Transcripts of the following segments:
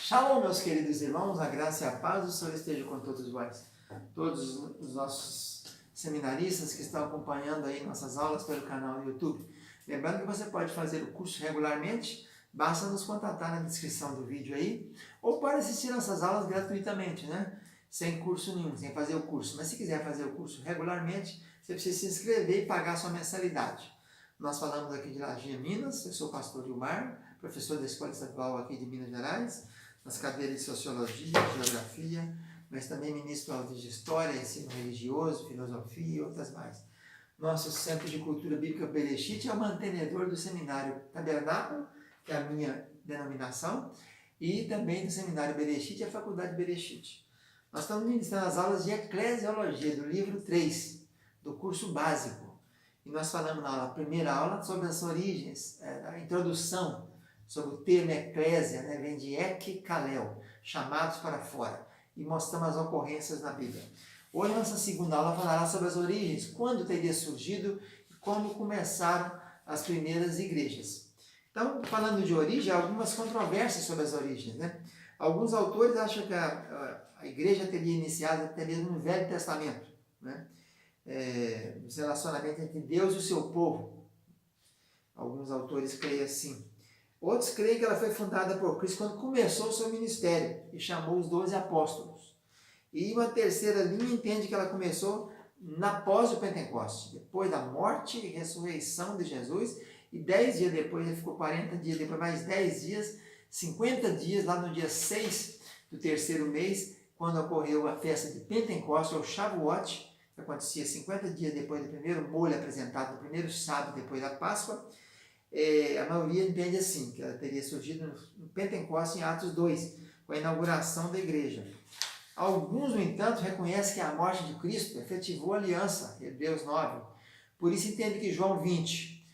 Shalom, meus queridos irmãos, a graça e a paz do Senhor esteja com todos vós. Todos os nossos seminaristas que estão acompanhando aí nossas aulas pelo canal do YouTube. Lembrando que você pode fazer o curso regularmente, basta nos contatar na descrição do vídeo aí, ou pode assistir nossas aulas gratuitamente, né? Sem curso nenhum, sem fazer o curso. Mas se quiser fazer o curso regularmente, você precisa se inscrever e pagar sua mensalidade. Nós falamos aqui de Lagia, Minas, eu sou o pastor Gilmar, professor da Escola Estadual aqui de Minas Gerais, nas cadeiras de Sociologia, Geografia, mas também ministro aulas de História, Ensino Religioso, Filosofia e outras mais. Nosso Centro de Cultura Bíblica Bereshit é o mantenedor do Seminário Tabernáculo, que é a minha denominação, e também do Seminário Bereshit e a Faculdade Bereshit. Nós estamos ministrando as aulas de Eclesiologia, do livro 3, do curso básico. E nós falamos na primeira aula sobre as origens, a introdução, sobre o termo eclésia, né? Vem de ek kalel, chamados para fora, e mostramos as ocorrências na Bíblia. Hoje, nossa segunda aula falará sobre as origens, quando teria surgido e como começaram as primeiras igrejas. Então, falando de origem, há algumas controvérsias sobre as origens, né? Alguns autores acham que a igreja teria iniciado até mesmo no Velho Testamento, né? Os relacionamentos entre Deus e o seu povo. Alguns autores creem assim. Outros creem que ela foi fundada por Cristo quando começou o seu ministério e chamou os 12 apóstolos. E uma terceira linha entende que ela começou após o Pentecostes, depois da morte e ressurreição de Jesus, e 10 dias depois, ele ficou 40 dias, depois mais 10 dias, 50 dias, lá no dia 6 do terceiro mês, quando ocorreu a festa de Pentecostes, ou Shavuot, que acontecia 50 dias depois do primeiro molho apresentado, no primeiro sábado depois da Páscoa. A maioria entende assim, que ela teria surgido no Pentecostes em Atos 2, com a inauguração da igreja. Alguns, no entanto, reconhecem que a morte de Cristo efetivou a aliança, Hebreus 9. Por isso entende que João 20,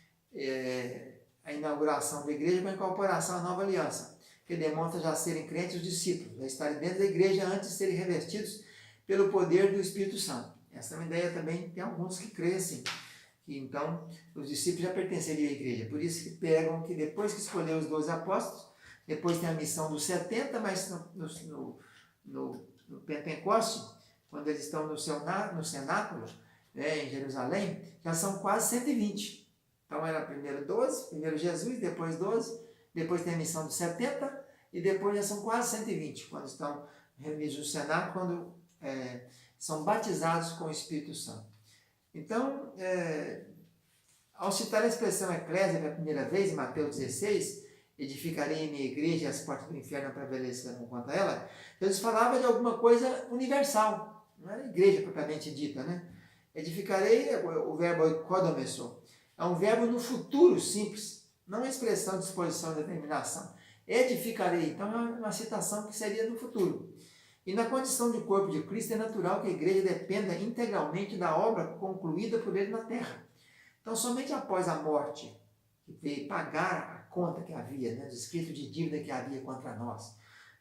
a inauguração da igreja com a incorporação à nova aliança, que demonstra já serem crentes os discípulos, já estarem dentro da igreja antes de serem revestidos pelo poder do Espírito Santo. Essa é uma ideia também, tem alguns que creem assim, que então os discípulos já pertenceriam à igreja. Por isso que pegam que depois que escolheu os 12 apóstolos, depois tem a missão dos 70, mas no Pentecostes, quando eles estão no cenáculo, né, em Jerusalém, já são quase 120. Então era primeiro 12, primeiro Jesus, depois 12, depois tem a missão dos 70, e depois já são quase 120, quando estão reunidos no cenáculo, quando são batizados com o Espírito Santo. Então, ao citar a expressão eclésia pela primeira vez, em Mateus 16, edificarei minha igreja e as portas do inferno prevalecerão contra ela, Jesus falava de alguma coisa universal, não era igreja propriamente dita, né? Edificarei, o verbo kodomesso, é um verbo no futuro simples, não uma expressão de disposição e determinação. Edificarei, então é uma citação que seria no futuro. E na condição de corpo de Cristo é natural que a igreja dependa integralmente da obra concluída por ele na terra. Então, somente após a morte, que veio pagar a conta que havia, né, o escrito de dívida que havia contra nós,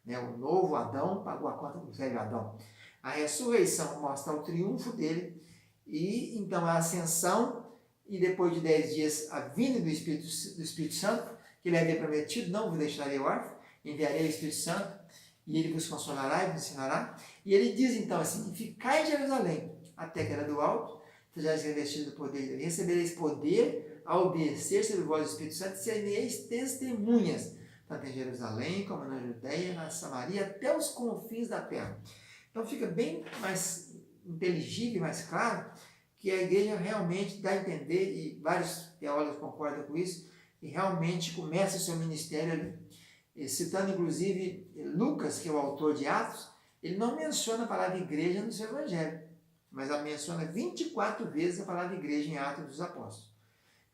né, o novo Adão pagou a conta do velho Adão. A ressurreição mostra o triunfo dele, e então a ascensão, e depois de 10 dias a vinda do Espírito Santo, que ele havia prometido: não vos deixarei órfão, enviarei o Espírito Santo, e ele vos consolará e vos ensinará. E ele diz então assim: ficai em Jerusalém, até que era do alto, sejais revestidos do poder dele. Recebereis poder ao descer sobre vós o Espírito Santo, e sereis testemunhas, tanto em Jerusalém, como na Judeia, na Samaria, até os confins da terra. Então fica bem mais inteligível e mais claro que a igreja realmente dá a entender, e vários teólogos concordam com isso, e realmente começa o seu ministério ali. Citando inclusive Lucas, que é o autor de Atos, ele não menciona a palavra igreja no seu evangelho, mas ela menciona 24 vezes a palavra igreja em Atos dos Apóstolos.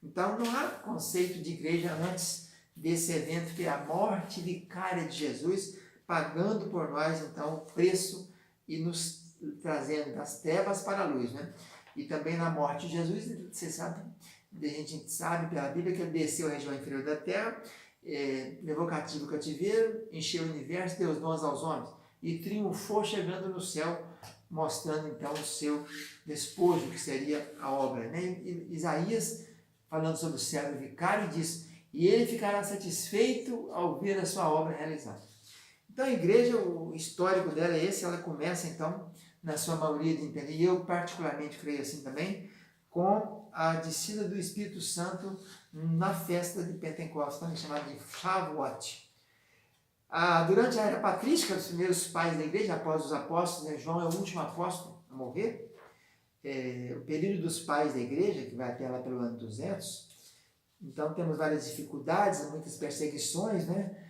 Então não há conceito de igreja antes desse evento, que é a morte vicária de Jesus, pagando por nós então o preço e nos trazendo das trevas para a luz, né? E também na morte de Jesus, você sabe, a gente sabe pela Bíblia que ele desceu à região inferior da terra, levou cativo o cativeiro, encheu o universo, deu os dons aos homens e triunfou chegando no céu, mostrando então o seu despojo, que seria a obra, né? E Isaías, falando sobre o servo vicário, diz: e ele ficará satisfeito ao ver a sua obra realizada. Então a igreja, o histórico dela é esse, ela começa então, na sua maioria de entender, e eu particularmente creio assim também, com a descida do Espírito Santo na festa de Pentecostes, também chamada de Shavuot. Durante a era patrística, os primeiros pais da igreja, após os apóstolos, né, João é o último apóstolo a morrer, o período dos pais da igreja, que vai até lá pelo ano 200, então temos várias dificuldades, muitas perseguições, né?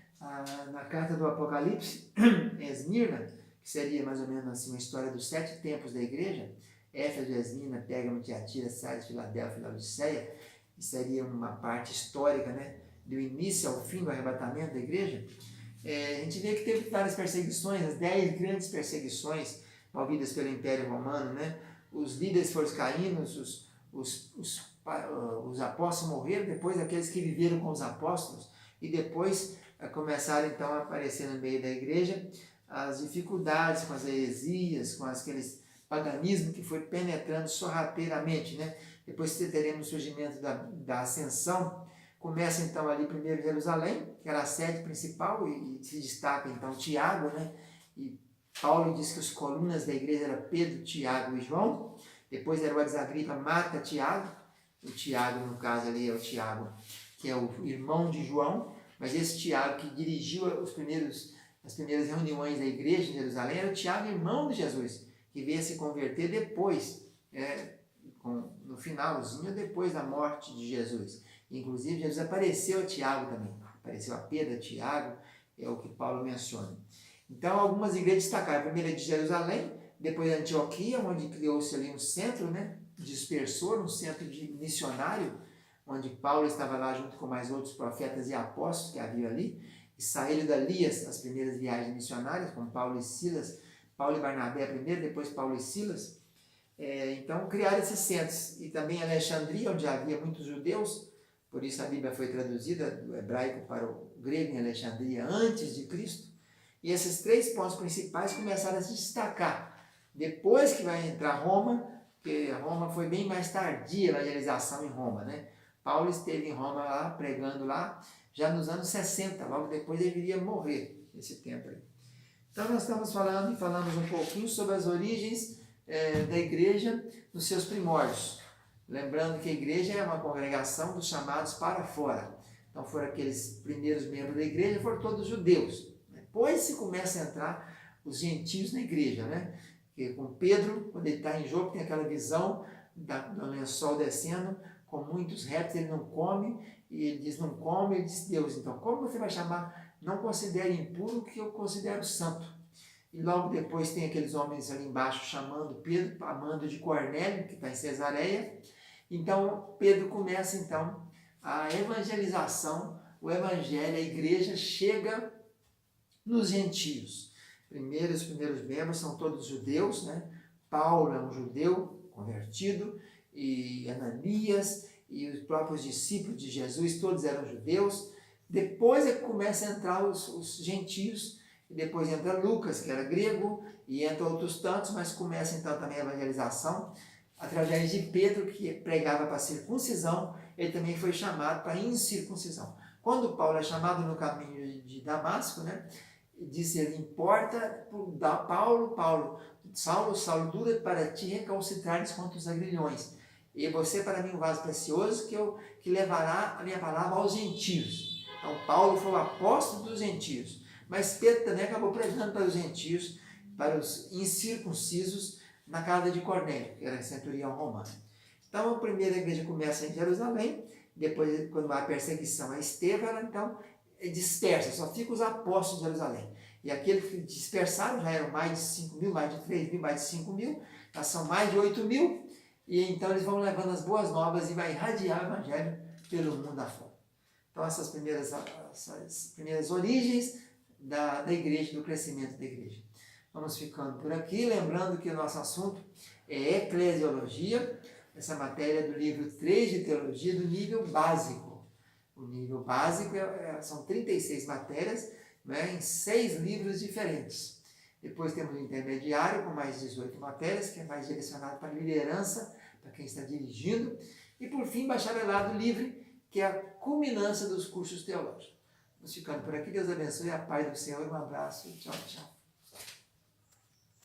Na carta do Apocalipse, Esmirna, que seria mais ou menos assim uma história dos 7 tempos da igreja, Éfeso, Esmirna, Pérgamo, Tiatira, Sardes, Filadélfia e Laodiceia, que seria uma parte histórica, né? Do início ao fim do arrebatamento da igreja. A gente vê que teve várias perseguições, as 10 grandes perseguições movidas pelo Império Romano, né? Os líderes foram caídos, os apóstolos morreram, depois aqueles que viveram com os apóstolos, e depois começaram então a aparecer no meio da igreja as dificuldades com as heresias, com aqueles paganismo que foi penetrando sorrateiramente, né? Depois teremos o surgimento da ascensão. Começa então ali primeiro Jerusalém, que era a sede principal, e se destaca então Tiago, né? E Paulo diz que as colunas da igreja eram Pedro, Tiago e João. Depois Herodes Agripa mata Tiago. O Tiago, no caso ali, é o Tiago, que é o irmão de João, mas esse Tiago que dirigiu as primeiras reuniões da igreja em Jerusalém era o Tiago, irmão de Jesus, que veio a se converter depois, no finalzinho, depois da morte de Jesus. Inclusive, Jesus apareceu a Tiago também, apareceu a Pedro, a Tiago, é o que Paulo menciona. Então, algumas igrejas destacaram, a primeira de Jerusalém, depois de Antioquia, onde criou-se ali um centro, né, dispersor, um centro de missionário, onde Paulo estava lá junto com mais outros profetas e apóstolos que havia ali, e saíram dali as primeiras viagens missionárias, com Paulo e Silas, Paulo e Barnabé primeiro, depois Paulo e Silas. Então, criaram esses centros. E também Alexandria, onde havia muitos judeus, por isso a Bíblia foi traduzida do hebraico para o grego em Alexandria antes de Cristo. E esses 3 pontos principais começaram a se destacar. Depois que vai entrar Roma, porque Roma foi bem mais tardia a evangelização em Roma, né? Paulo esteve em Roma lá, pregando lá, já nos anos 60, logo depois ele iria morrer nesse tempo aí. Então nós estamos falando e falamos um pouquinho sobre as origens da igreja nos seus primórdios. Lembrando que a igreja é uma congregação dos chamados para fora. Então foram aqueles primeiros membros da igreja, foram todos judeus. Depois se começa a entrar os gentios na igreja, né? Porque com Pedro, quando ele está em Jope, tem aquela visão do lençol descendo, com muitos répteis, ele não come, e ele diz não come, ele diz Deus, então como você vai chamar, não considere impuro o que eu considero santo. E logo depois tem aqueles homens ali embaixo chamando Pedro, amando de Cornélio, que está em Cesareia. Então Pedro começa então a evangelização, o evangelho, a igreja chega nos gentios. Os primeiros membros são todos judeus, né? Paulo é um judeu convertido, e Ananias e os próprios discípulos de Jesus, todos eram judeus. Depois é que começa a entrar os gentios, e depois entra Lucas, que era grego, e entra outros tantos, mas começa então também a evangelização, através de Pedro, que pregava para a circuncisão, ele também foi chamado para a incircuncisão. Quando Paulo é chamado no caminho de Damasco, né, disse ele, importa, Saulo, dura para ti recalcitrares contra os agrilhões. E você para mim um vaso precioso que levará a minha palavra aos gentios. Então Paulo foi o apóstolo dos gentios. Mas Pedro também acabou pregando para os gentios, para os incircuncisos, na casa de Cornélio, que era centurião romano. Então a primeira igreja começa em Jerusalém, depois quando há perseguição a Estevão, ela então dispersa, só ficam os apóstolos de Jerusalém. E aqueles que dispersaram já eram mais de 5 mil, mais de 3 mil, mais de 5 mil, já são mais de 8 mil, e então eles vão levando as boas novas e vai irradiar o evangelho pelo mundo afora. Então essas primeiras origens da igreja, do crescimento da igreja. Vamos ficando por aqui, lembrando que o nosso assunto é eclesiologia, essa matéria do livro 3 de teologia do nível básico. O nível básico são 36 matérias, né, em 6 livros diferentes. Depois temos o intermediário, com mais 18 matérias, que é mais direcionado para a liderança, para quem está dirigindo. E por fim, bacharelado livre, que é a culminância dos cursos teológicos. Vamos ficando por aqui. Deus abençoe. A paz do Senhor. Um abraço. Tchau, tchau.